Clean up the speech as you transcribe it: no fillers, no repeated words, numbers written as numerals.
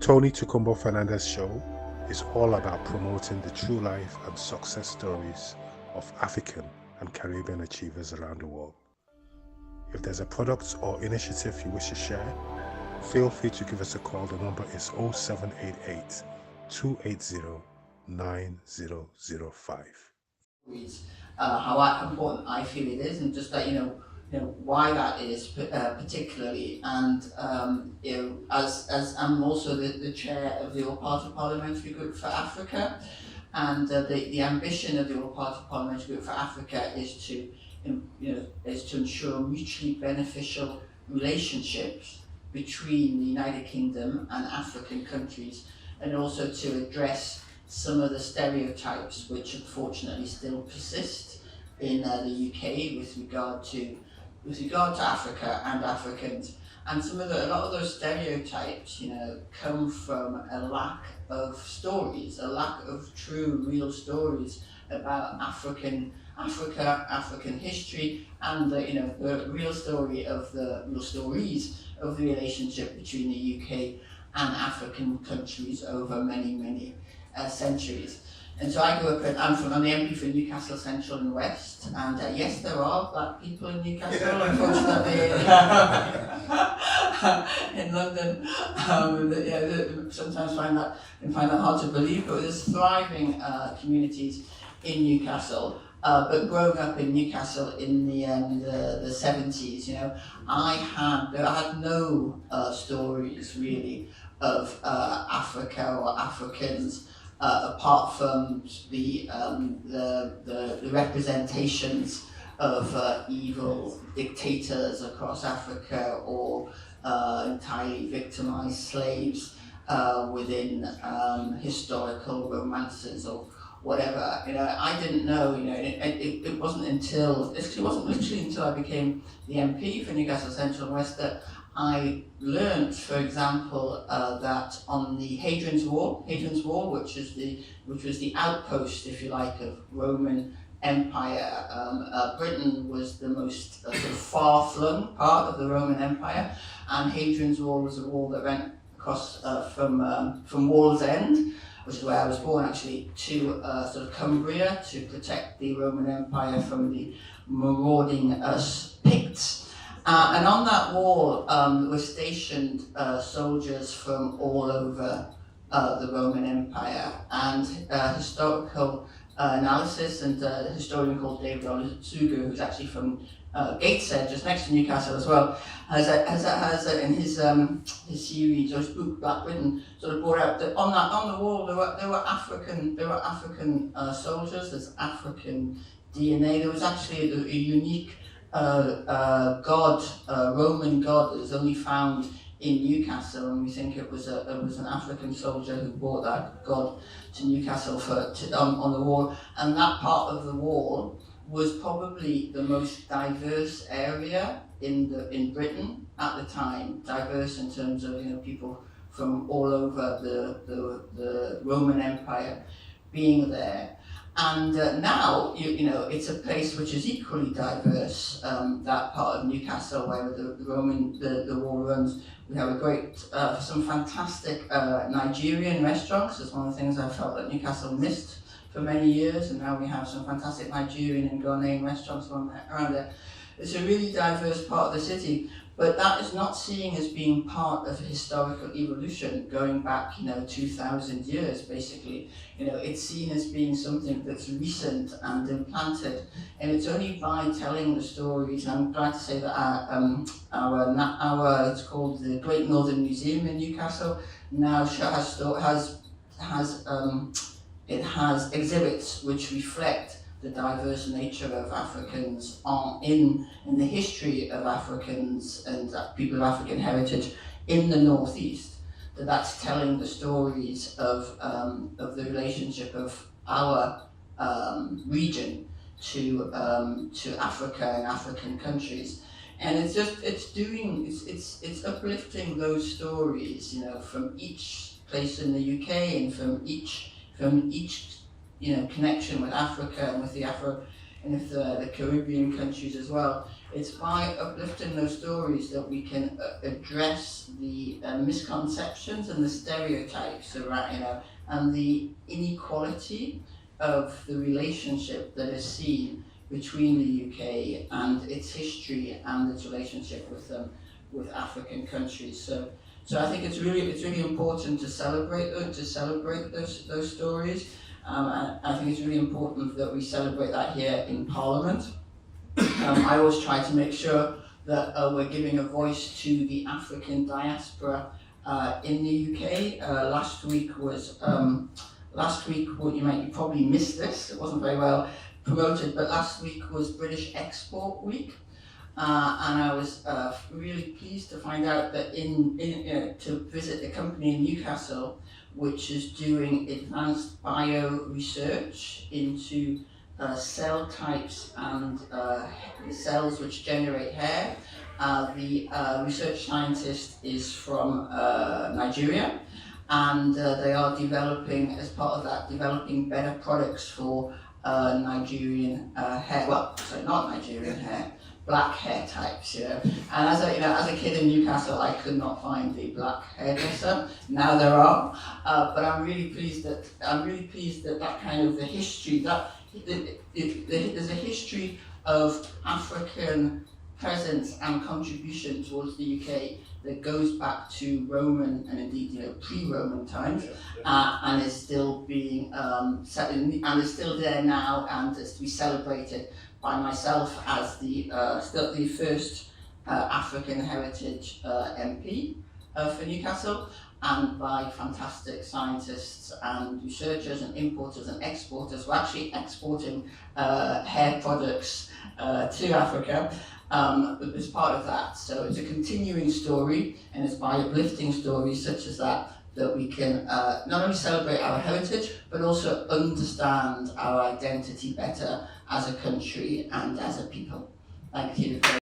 Tony Tukumbo Fernandez Show is all about promoting the true life and success stories of African and Caribbean achievers around the world. If there's a product or initiative you wish to share, feel free to give us a call. The number is 0788 280 9005. How important I feel it is, and just that why that is particularly, and as I'm also the chair of the All Party Parliamentary Group for Africa, and the ambition of the All Party Parliamentary Group for Africa is to ensure mutually beneficial relationships between the United Kingdom and African countries, and also to address some of the stereotypes which unfortunately still persist in the UK with regard to Africa and Africans. And a lot of those stereotypes, come from a lack of stories, a lack of true, real stories about Africa, African history, and the real stories of the relationship between the UK and African countries over many centuries. And so I grew up I'm the MP for Newcastle Central and West, and yes, there are black people in Newcastle, unfortunately, in London. Sometimes find that hard to believe, but there's thriving communities in Newcastle. But growing up in Newcastle in the 70s, I had no stories really of Africa or Africans. Apart from the representations of evil dictators across Africa, or entirely victimized slaves within historical romances or whatever. I didn't know. It wasn't literally until I became the MP for Newcastle Central and West that I learned, for example, that on the Hadrian's Wall, which was the outpost, if you like, of Roman Empire. Britain was the most sort of far-flung part of the Roman Empire, and Hadrian's Wall was a wall that went across from Wall's End, which is where I was born actually, to sort of Cumbria, to protect the Roman Empire from the marauding Picts. And on that wall were stationed soldiers from all over the Roman Empire, and historical analysis, and a historian called David Olusoga, who's actually from Gateshead, just next to Newcastle as well, has in his series or his book Black Britain, sort of brought out that on the wall there were African soldiers. There's African DNA. There was actually a unique Roman god that was only found in Newcastle, and we think it was an African soldier who brought that god to Newcastle on the wall. And that part of the wall was probably the most diverse area in Britain at the time. Diverse in terms of people from all over the Roman Empire being there. And now, it's a place which is equally diverse, that part of Newcastle where the wall runs. We have some fantastic Nigerian restaurants. It's one of the things I felt that Newcastle missed for many years, and now we have some fantastic Nigerian and Ghanaian restaurants around there. It's a really diverse part of the city, but that is not seen as being part of a historical evolution going back, 2,000 years, basically. It's seen as being something that's recent and implanted, and it's only by telling the stories. I'm glad to say that our it's called the Great Northern Museum in Newcastle now has exhibits which reflect the diverse nature of Africans in the history of Africans and people of African heritage in the Northeast. That's telling the stories of the relationship of our region to Africa and African countries, and it's uplifting those stories, from each place in the UK and from each connection with Africa and with the and if the Caribbean countries as well. It's by uplifting those stories that we can address the misconceptions and the stereotypes around, and the inequality of the relationship that is seen between the UK and its history and its relationship with African countries. So I think it's really important to celebrate those stories. I think it's really important that we celebrate that here in Parliament. I always try to make sure that we're giving a voice to the African diaspora in the UK. Last week, you probably missed this, it wasn't very well promoted, but last week was British Export Week. And I was really pleased to find out that to visit a company in Newcastle which is doing advanced bio research into cell types and cells which generate hair. The research scientist is from Nigeria, and they are developing, as part of that, better products for Nigerian hair. Well, sorry, not Nigerian hair, black hair types. And as a kid in Newcastle, I could not find the black hairdresser. Now there are, but I'm really pleased that that kind of the history that. There's a history of African presence and contribution towards the UK that goes back to Roman and indeed pre-Roman times, and is still being and is still there now, and is to be celebrated by myself as the first African heritage MP for Newcastle, and by fantastic scientists and researchers and importers and exporters. We're actually exporting hair products to Africa as part of that. So it's a continuing story, and it's by uplifting stories such as that we can not only celebrate our heritage, but also understand our identity better as a country and as a people. Thank you very much.